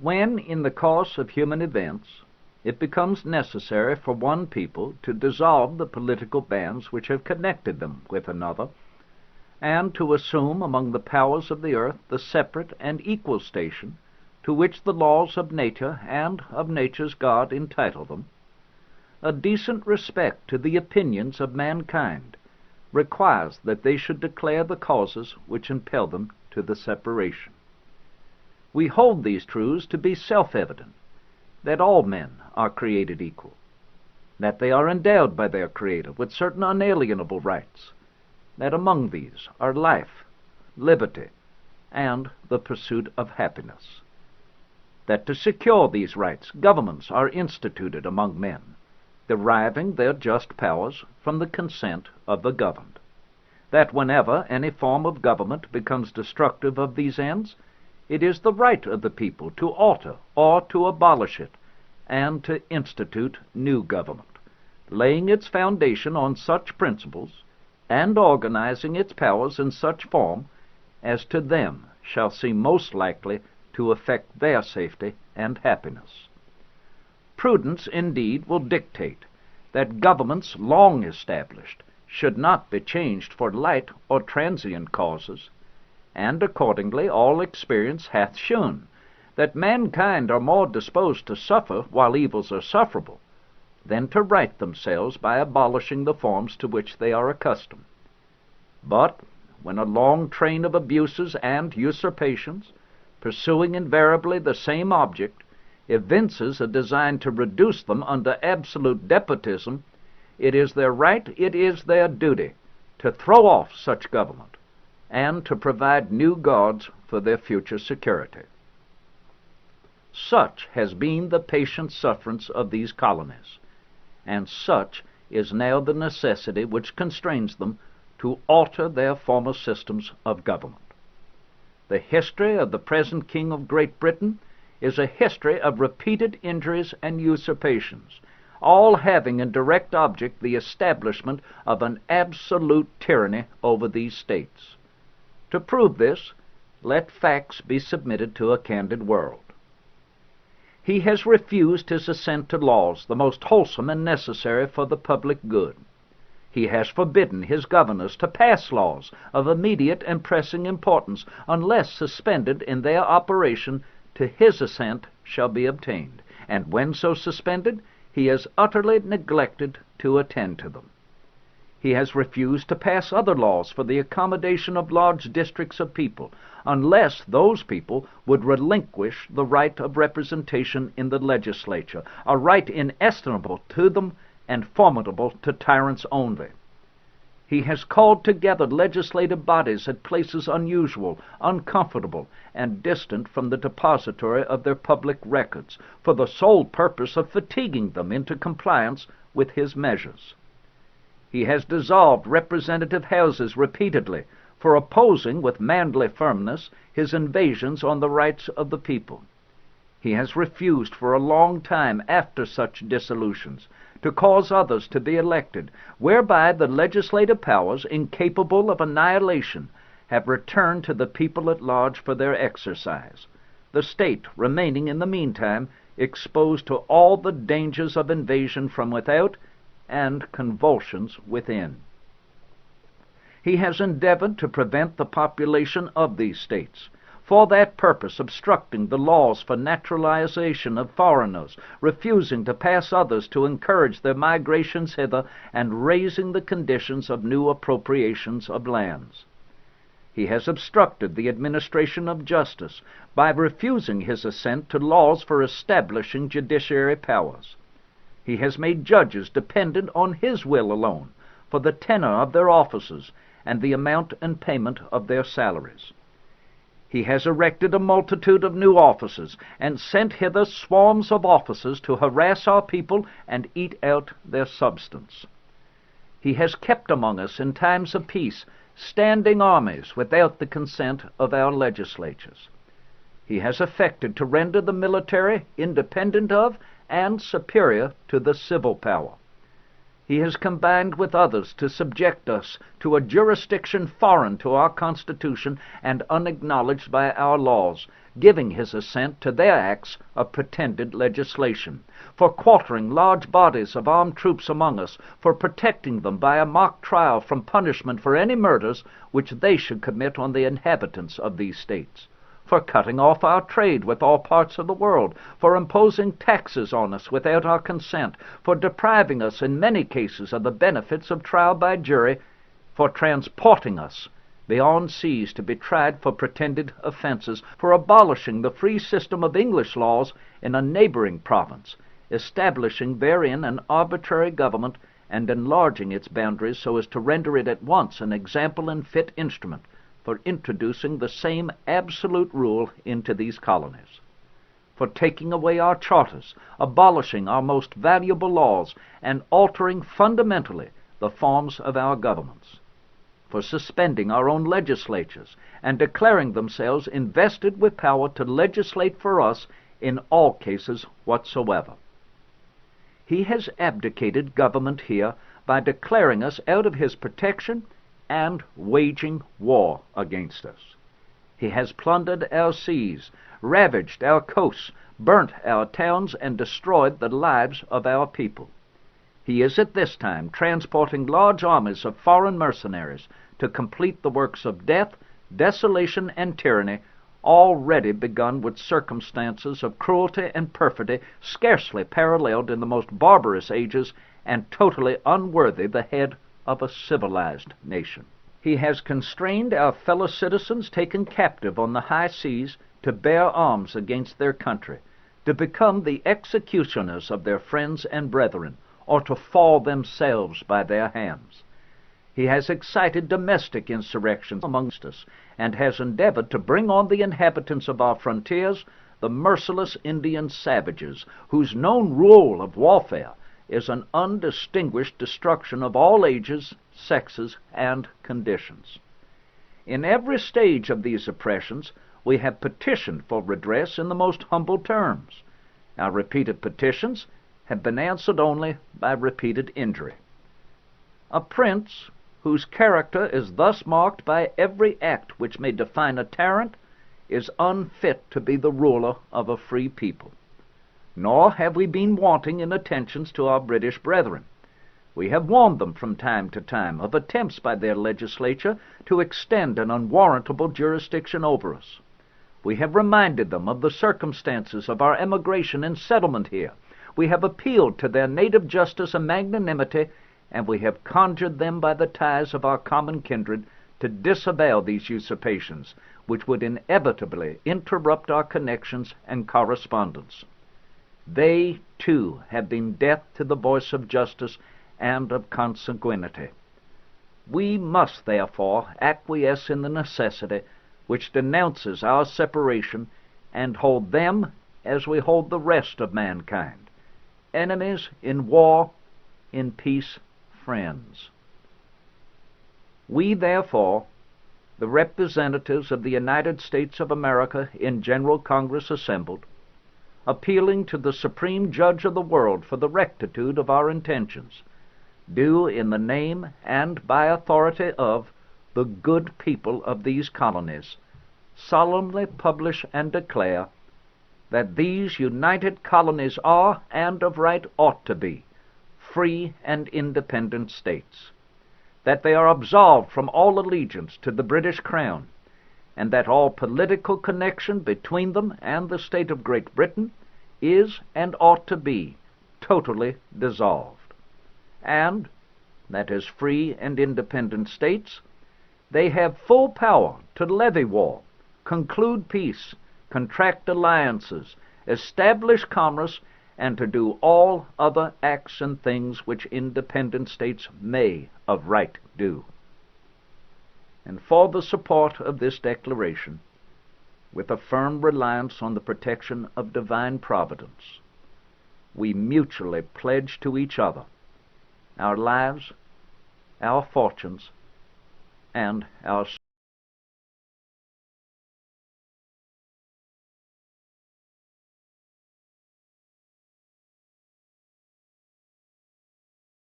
When, in the course of human events, it becomes necessary for one people to dissolve the political bands which have connected them with another, and to assume among the powers of the earth the separate and equal station to which the laws of nature and of nature's God entitle them, a decent respect to the opinions of mankind requires that they should declare the causes which impel them to the separation. We hold these truths to be self-evident, that all men are created equal, that they are endowed by their Creator with certain unalienable rights, that among these are life, liberty, and the pursuit of happiness, that to secure these rights governments are instituted among men, deriving their just powers from the consent of the governed, that whenever any form of government becomes destructive of these ends, it is the right of the people to alter or to abolish it, and to institute new government, laying its foundation on such principles, and organizing its powers in such form as to them shall seem most likely to affect their safety and happiness. Prudence, indeed, will dictate that governments long established should not be changed for light or transient causes, and accordingly all experience hath shewn that mankind are more disposed to suffer while evils are sufferable than to right themselves by abolishing the forms to which they are accustomed. But when a long train of abuses and usurpations, pursuing invariably the same object, evinces a design to reduce them under absolute despotism, it is their right, it is their duty, to throw off such government, and to provide new gods for their future security. Such has been the patient sufferance of these colonies, and such is now the necessity which constrains them to alter their former systems of government. The history of the present King of Great Britain is a history of repeated injuries and usurpations, all having in direct object the establishment of an absolute tyranny over these states. To prove this, let facts be submitted to a candid world. He has refused his assent to laws the most wholesome and necessary for the public good. He has forbidden his governors to pass laws of immediate and pressing importance unless suspended in their operation till his assent shall be obtained, and when so suspended, he has utterly neglected to attend to them. He has refused to pass other laws for the accommodation of large districts of people, unless those people would relinquish the right of representation in the legislature, a right inestimable to them and formidable to tyrants only. He has called together legislative bodies at places unusual, uncomfortable, and distant from the depository of their public records, for the sole purpose of fatiguing them into compliance with his measures. He has dissolved representative houses repeatedly for opposing with manly firmness his invasions on the rights of the people. He has refused for a long time after such dissolutions to cause others to be elected, whereby the legislative powers, incapable of annihilation, have returned to the people at large for their exercise, the state remaining in the meantime exposed to all the dangers of invasion from without and convulsions within. He has endeavored to prevent the population of these states, for that purpose obstructing the laws for naturalization of foreigners, refusing to pass others to encourage their migrations hither, and raising the conditions of new appropriations of lands. He has obstructed the administration of justice by refusing his assent to laws for establishing judiciary powers. He has made judges dependent on his will alone for the tenure of their offices and the amount and payment of their salaries. He has erected a multitude of new offices, and sent hither swarms of officers to harass our people and eat out their substance. He has kept among us in times of peace standing armies without the consent of our legislatures. He has affected to render the military independent of and superior to the civil power. He has combined with others to subject us to a jurisdiction foreign to our Constitution and unacknowledged by our laws, giving his assent to their acts of pretended legislation, for quartering large bodies of armed troops among us, for protecting them by a mock trial from punishment for any murders which they should commit on the inhabitants of these states, for cutting off our trade with all parts of the world, for imposing taxes on us without our consent, for depriving us in many cases of the benefits of trial by jury, for transporting us beyond seas to be tried for pretended offenses, for abolishing the free system of English laws in a neighboring province, establishing therein an arbitrary government, and enlarging its boundaries so as to render it at once an example and fit instrument for introducing the same absolute rule into these colonies, for taking away our charters, abolishing our most valuable laws, and altering fundamentally the forms of our governments, for suspending our own legislatures and declaring themselves invested with power to legislate for us in all cases whatsoever. He has abdicated government here by declaring us out of his protection and waging war against us. He has plundered our seas, ravaged our coasts, burnt our towns, and destroyed the lives of our people. He is at this time transporting large armies of foreign mercenaries to complete the works of death, desolation, and tyranny, already begun with circumstances of cruelty and perfidy scarcely paralleled in the most barbarous ages, and totally unworthy the head of a civilized nation. He has constrained our fellow citizens taken captive on the high seas to bear arms against their country, to become the executioners of their friends and brethren, or to fall themselves by their hands. He has excited domestic insurrections amongst us, and has endeavored to bring on the inhabitants of our frontiers the merciless Indian savages, whose known rule of warfare is an undistinguished destruction of all ages, sexes, and conditions. In every stage of these oppressions we have petitioned for redress in the most humble terms. Our repeated petitions have been answered only by repeated injury. A prince whose character is thus marked by every act which may define a tyrant is unfit to be the ruler of a free people. Nor have we been wanting in attentions to our British brethren. We have warned them from time to time of attempts by their legislature to extend an unwarrantable jurisdiction over us. We have reminded them of the circumstances of our emigration and settlement here. We have appealed to their native justice and magnanimity, and we have conjured them by the ties of our common kindred to disavow these usurpations, which would inevitably interrupt our connections and correspondence. They, too, have been deaf to the voice of justice and of consanguinity. We must, therefore, acquiesce in the necessity which denounces our separation, and hold them as we hold the rest of mankind, enemies in war, in peace friends. We, therefore, the representatives of the United States of America in General Congress assembled, appealing to the Supreme Judge of the world for the rectitude of our intentions, do in the name and by authority of the good people of these colonies solemnly publish and declare that these united colonies are, and of right ought to be, free and independent states, that they are absolved from all allegiance to the British Crown, and that all political connection between them and the state of Great Britain is and ought to be totally dissolved, and that as free and independent states they have full power to levy war, conclude peace, contract alliances, establish commerce, and to do all other acts and things which independent states may of right do. And for the support of this declaration, with a firm reliance on the protection of divine providence, we mutually pledge to each other our lives, our fortunes, and our